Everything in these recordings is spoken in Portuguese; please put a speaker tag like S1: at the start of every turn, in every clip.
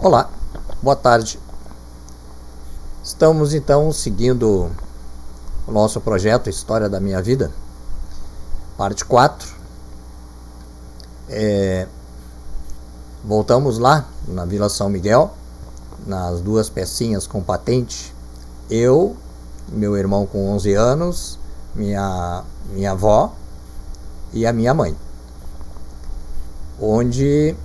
S1: Olá, boa tarde. Estamos então seguindo o nosso projeto História da Minha Vida, parte 4. Voltamos lá na Vila São Miguel, nas duas pecinhas com patente. Eu, meu irmão com 11 anos, minha avó e a minha mãe, onde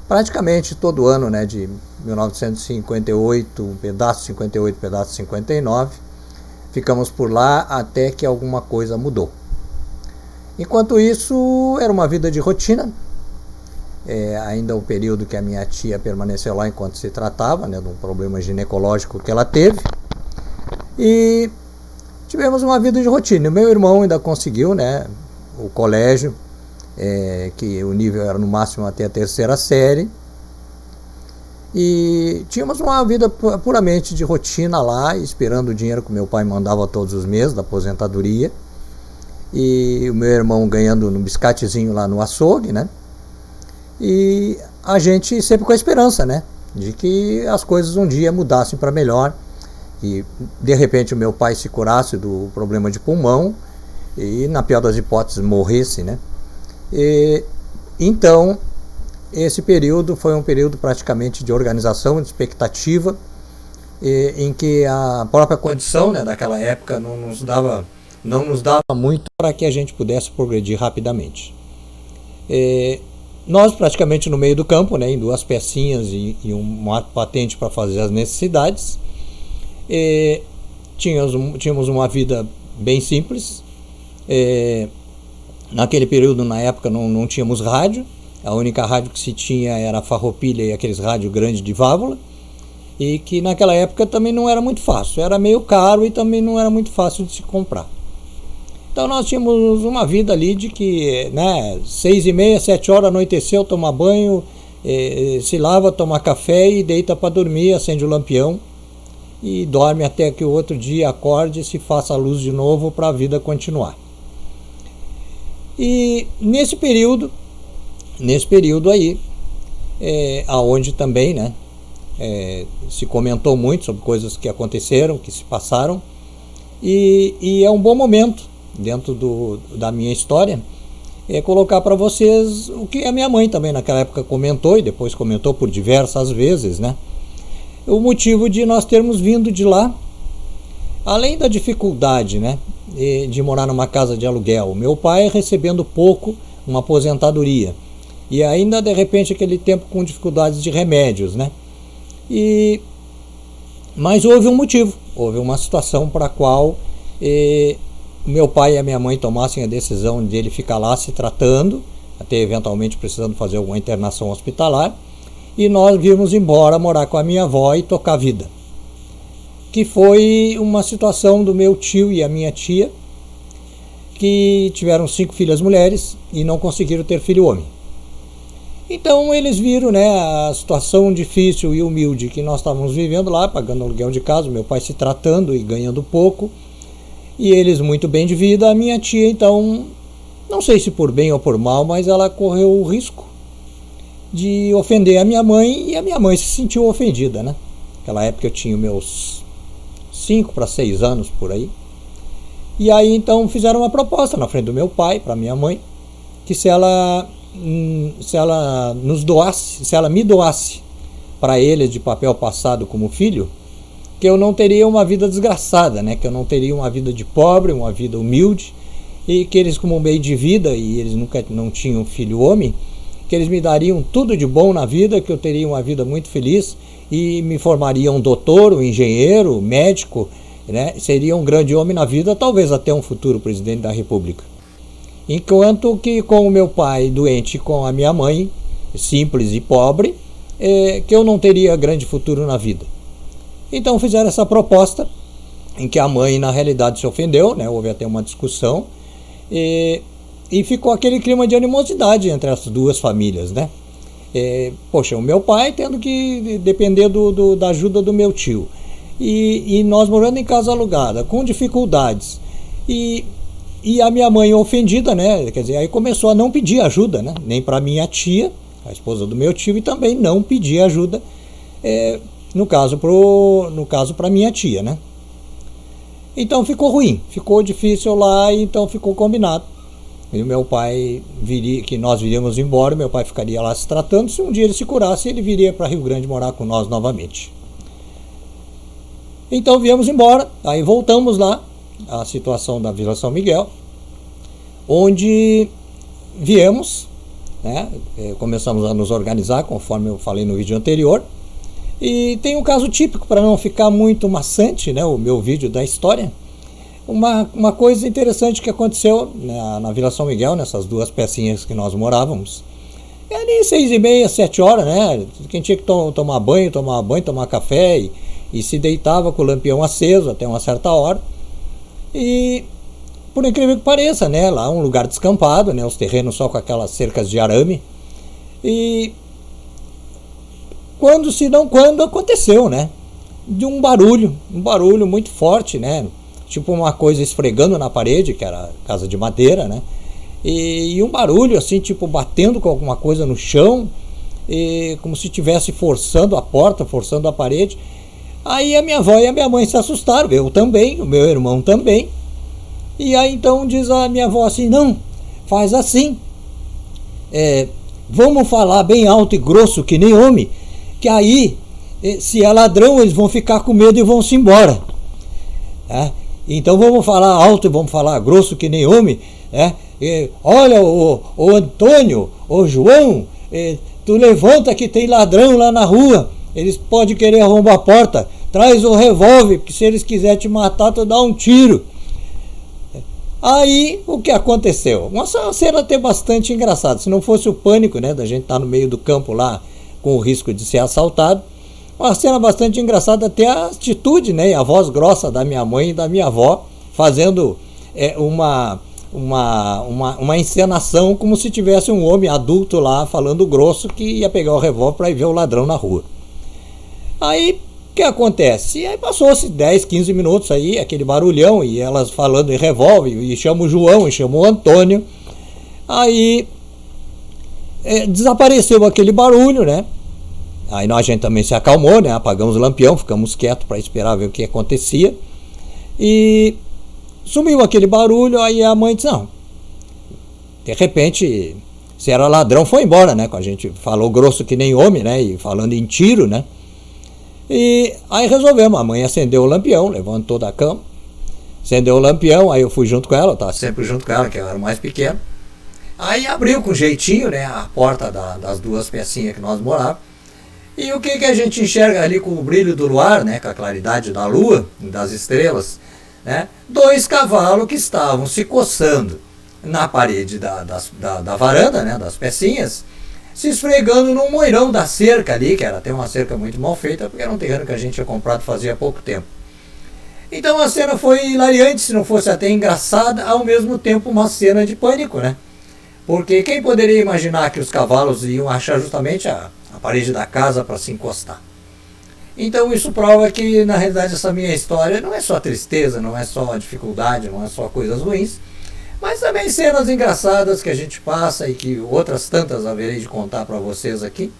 S1: praticamente todo ano, de 1958, pedaço 58, pedaço 59, ficamos por lá até que alguma coisa mudou. Enquanto isso, era uma vida de rotina. Ainda o período que a minha tia permaneceu lá enquanto se tratava, de um problema ginecológico que ela teve. E tivemos uma vida de rotina. O meu irmão ainda conseguiu, o colégio, que o nível era no máximo até a 3ª série. E tínhamos uma vida puramente de rotina lá, esperando o dinheiro que meu pai mandava todos os meses da aposentadoria. E o meu irmão ganhando no biscatezinho lá no açougue, E a gente sempre com a esperança, de que as coisas um dia mudassem para melhor. E de repente o meu pai se curasse do problema de pulmão e, na pior das hipóteses, morresse, Então, esse período foi um período praticamente de organização, de expectativa, em que a própria condição daquela época não nos dava muito para que a gente pudesse progredir rapidamente. Nós praticamente no meio do campo, em duas pecinhas e uma patente para fazer as necessidades. Tínhamos uma vida bem simples. Naquele período, na época, não tínhamos rádio. A única rádio que se tinha era a farroupilha e aqueles rádios grandes de válvula, e que naquela época também não era muito fácil, era meio caro e também não era muito fácil de se comprar. Então nós tínhamos uma vida ali de que 6h30, 7 horas, anoiteceu, toma banho, se lava, toma café e deita para dormir, acende o lampião e dorme até que o outro dia acorde e se faça a luz de novo para a vida continuar. E nesse período aí, aonde também se comentou muito sobre coisas que aconteceram, que se passaram, e é um bom momento dentro da minha história colocar para vocês o que a minha mãe também naquela época comentou, e depois comentou por diversas vezes, o motivo de nós termos vindo de lá, além da dificuldade de morar numa casa de aluguel, meu pai recebendo pouco, uma aposentadoria, e ainda de repente aquele tempo com dificuldades de remédios, mas houve um motivo, houve uma situação para a qual meu pai e a minha mãe tomassem a decisão de ele ficar lá se tratando, até eventualmente precisando fazer alguma internação hospitalar, e nós vimos embora morar com a minha avó e tocar a vida, que foi uma situação do meu tio e a minha tia, que tiveram 5 filhas mulheres e não conseguiram ter filho homem. Então eles viram a situação difícil e humilde que nós estávamos vivendo lá, pagando aluguel de casa, meu pai se tratando e ganhando pouco, e eles muito bem de vida. A minha tia, então, não sei se por bem ou por mal, mas ela correu o risco de ofender a minha mãe, e a minha mãe se sentiu ofendida, Naquela época eu tinha meus 5 para 6 anos por aí. E aí então fizeram uma proposta na frente do meu pai para minha mãe, que se ela me doasse para eles de papel passado como filho, que eu não teria uma vida desgraçada, que eu não teria uma vida de pobre, uma vida humilde, e que eles, como meio de vida, e eles não tinham filho homem, que eles me dariam tudo de bom na vida, que eu teria uma vida muito feliz e me formaria um doutor, um engenheiro, um médico, seria um grande homem na vida, talvez até um futuro presidente da República. Enquanto que com o meu pai doente, com a minha mãe simples e pobre, que eu não teria grande futuro na vida. Então fizeram essa proposta, em que a mãe na realidade se ofendeu, houve até uma discussão, e ficou aquele clima de animosidade entre as duas famílias, Poxa, o meu pai tendo que depender da ajuda do meu tio, e nós morando em casa alugada, com dificuldades, e a minha mãe ofendida, quer dizer, aí começou a não pedir ajuda, nem para minha tia, a esposa do meu tio, e também não pedi ajuda, no caso para minha tia, né? Então ficou ruim, ficou difícil lá, então ficou combinado. E o meu pai viria, que nós viríamos embora, meu pai ficaria lá se tratando, se um dia ele se curasse, ele viria para Rio Grande morar com nós novamente. Então viemos embora, aí voltamos lá, a situação da Vila São Miguel, onde viemos, né, começamos a nos organizar, conforme eu falei no vídeo anterior, e tem um caso típico, para não ficar muito maçante, né, o meu vídeo da história, uma coisa interessante que aconteceu na Vila São Miguel, nessas duas pecinhas que nós morávamos, ali 6h30, 7h, né, quem tinha que tomar banho, tomar café, e se deitava com o lampião aceso até uma certa hora, e por incrível que pareça, né, lá é um lugar descampado, né, os terrenos só com aquelas cercas de arame, e quando aconteceu, né, de um barulho muito forte, né, tipo uma coisa esfregando na parede, que era casa de madeira, né, e um barulho assim, tipo batendo com alguma coisa no chão, e como se estivesse forçando a porta, forçando a parede. Aí a minha avó e a minha mãe se assustaram, eu também, o meu irmão também. E aí então diz a minha avó assim: não, faz assim, vamos falar bem alto e grosso que nem homem, que aí se é ladrão eles vão ficar com medo e vão se embora. Então vamos falar alto e vamos falar grosso que nem homem. Olha, o Antônio, o João, tu levanta que tem ladrão lá na rua, eles podem querer arrombar a porta, traz o revólver, porque se eles quiserem te matar, tu dá um tiro. Aí, o que aconteceu? Uma cena até bastante engraçada. Se não fosse o pânico, né, da gente estar no meio do campo lá, com o risco de ser assaltado, uma cena bastante engraçada, até a atitude, né, a voz grossa da minha mãe e da minha avó, fazendo uma encenação como se tivesse um homem adulto lá, falando grosso, que ia pegar o revólver para ir ver o ladrão na rua. Aí, o que acontece? E aí passou-se 10, 15 minutos aí, aquele barulhão, e elas falando em revólver, e chama o João, e chama o Antônio. Aí desapareceu aquele barulho, né? Aí a gente também se acalmou, né? Apagamos o lampião, ficamos quietos para esperar ver o que acontecia. E sumiu aquele barulho, aí a mãe disse: não, de repente, se era ladrão, foi embora, né? A gente falou grosso que nem homem, né? E falando em tiro, né? E aí resolvemos, a mãe acendeu o lampião, levantou da cama, acendeu o lampião, aí eu fui junto com ela, eu estava sempre junto com ela, que eu era o mais pequeno. Aí abriu com jeitinho, né, a porta das duas pecinhas que nós morávamos. E o que a gente enxerga ali com o brilho do luar, né, com a claridade da lua, das estrelas, né, 2 cavalos que estavam se coçando na parede da varanda, né, das pecinhas, se esfregando num moirão da cerca ali, que era até uma cerca muito mal feita, porque era um terreno que a gente tinha comprado fazia pouco tempo. Então a cena foi hilariante, se não fosse até engraçada, ao mesmo tempo uma cena de pânico, né? Porque quem poderia imaginar que os cavalos iam achar justamente a parede da casa para se encostar? Então isso prova que, na realidade, essa minha história não é só tristeza, não é só dificuldade, não é só coisas ruins, mas também cenas engraçadas que a gente passa e que outras tantas haverei de contar para vocês aqui.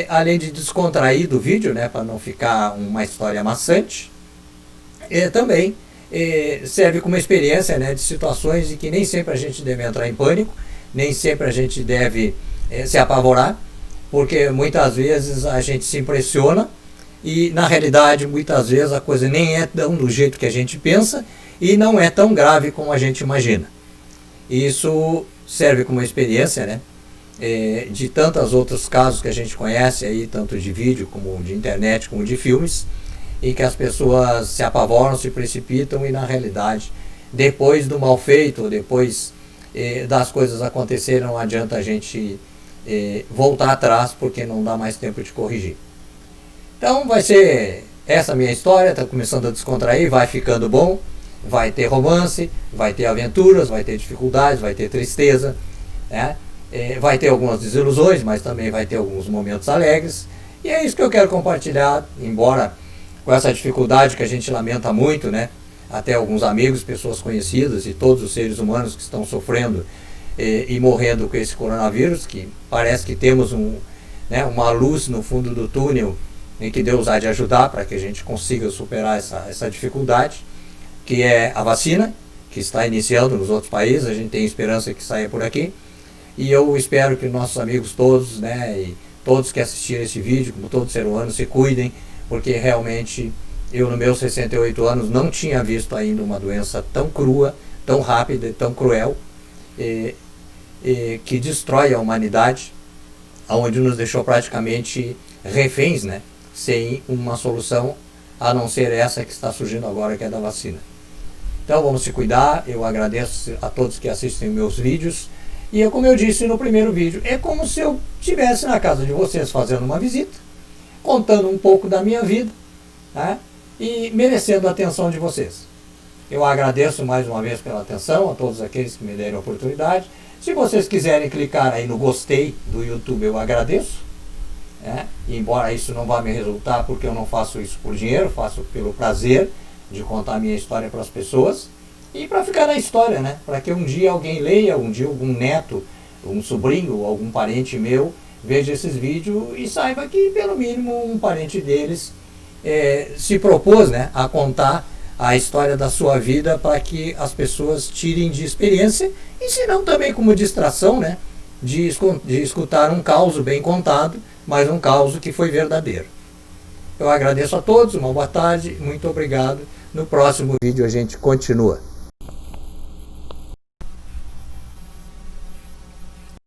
S1: Além de descontrair do vídeo, né, para não ficar uma história maçante, também serve como experiência, né, de situações em que nem sempre a gente deve entrar em pânico, nem sempre a gente deve se apavorar, porque muitas vezes a gente se impressiona e, na realidade, muitas vezes a coisa nem é tão do jeito que a gente pensa, e não é tão grave como a gente imagina. Isso serve como experiência, né, de tantos outros casos que a gente conhece aí, tanto de vídeo como de internet, como de filmes, em que as pessoas se apavoram, se precipitam e, na realidade, depois do mal feito, ou depois das coisas acontecerem, não adianta a gente voltar atrás, porque não dá mais tempo de corrigir. Então vai ser essa minha história, está começando a descontrair, vai ficando bom. Vai ter romance, vai ter aventuras, vai ter dificuldades, vai ter tristeza, né? Vai ter algumas desilusões, mas também vai ter alguns momentos alegres. E é isso que eu quero compartilhar, embora com essa dificuldade que a gente lamenta muito, né? Até alguns amigos, pessoas conhecidas e todos os seres humanos que estão sofrendo e morrendo com esse coronavírus, que parece que temos uma luz no fundo do túnel em que Deus há de ajudar para que a gente consiga superar essa dificuldade, que é a vacina, que está iniciando nos outros países. A gente tem esperança que saia por aqui, e eu espero que nossos amigos todos, e todos que assistiram esse vídeo, como todo ser humano, se cuidem, porque realmente eu, nos meus 68 anos, não tinha visto ainda uma doença tão crua, tão rápida e tão cruel, que destrói a humanidade, onde nos deixou praticamente reféns, sem uma solução a não ser essa que está surgindo agora, que é da vacina. Então vamos se cuidar. Eu agradeço a todos que assistem meus vídeos, e como eu disse no primeiro vídeo, é como se eu estivesse na casa de vocês fazendo uma visita, contando um pouco da minha vida, e merecendo a atenção de vocês. Eu agradeço mais uma vez pela atenção a todos aqueles que me deram a oportunidade. Se vocês quiserem clicar aí no gostei do YouTube, eu agradeço. Embora isso não vá me resultar, porque eu não faço isso por dinheiro, faço pelo prazer de contar a minha história para as pessoas e para ficar na história, para que um dia alguém leia, um dia algum neto, um sobrinho ou algum parente meu veja esses vídeos e saiba que pelo mínimo um parente deles se propôs a contar a história da sua vida, para que as pessoas tirem de experiência, e se não também como distração, de escutar um caos bem contado, mas um caos que foi verdadeiro. Eu agradeço a todos, uma boa tarde, muito obrigado. No próximo vídeo a gente continua.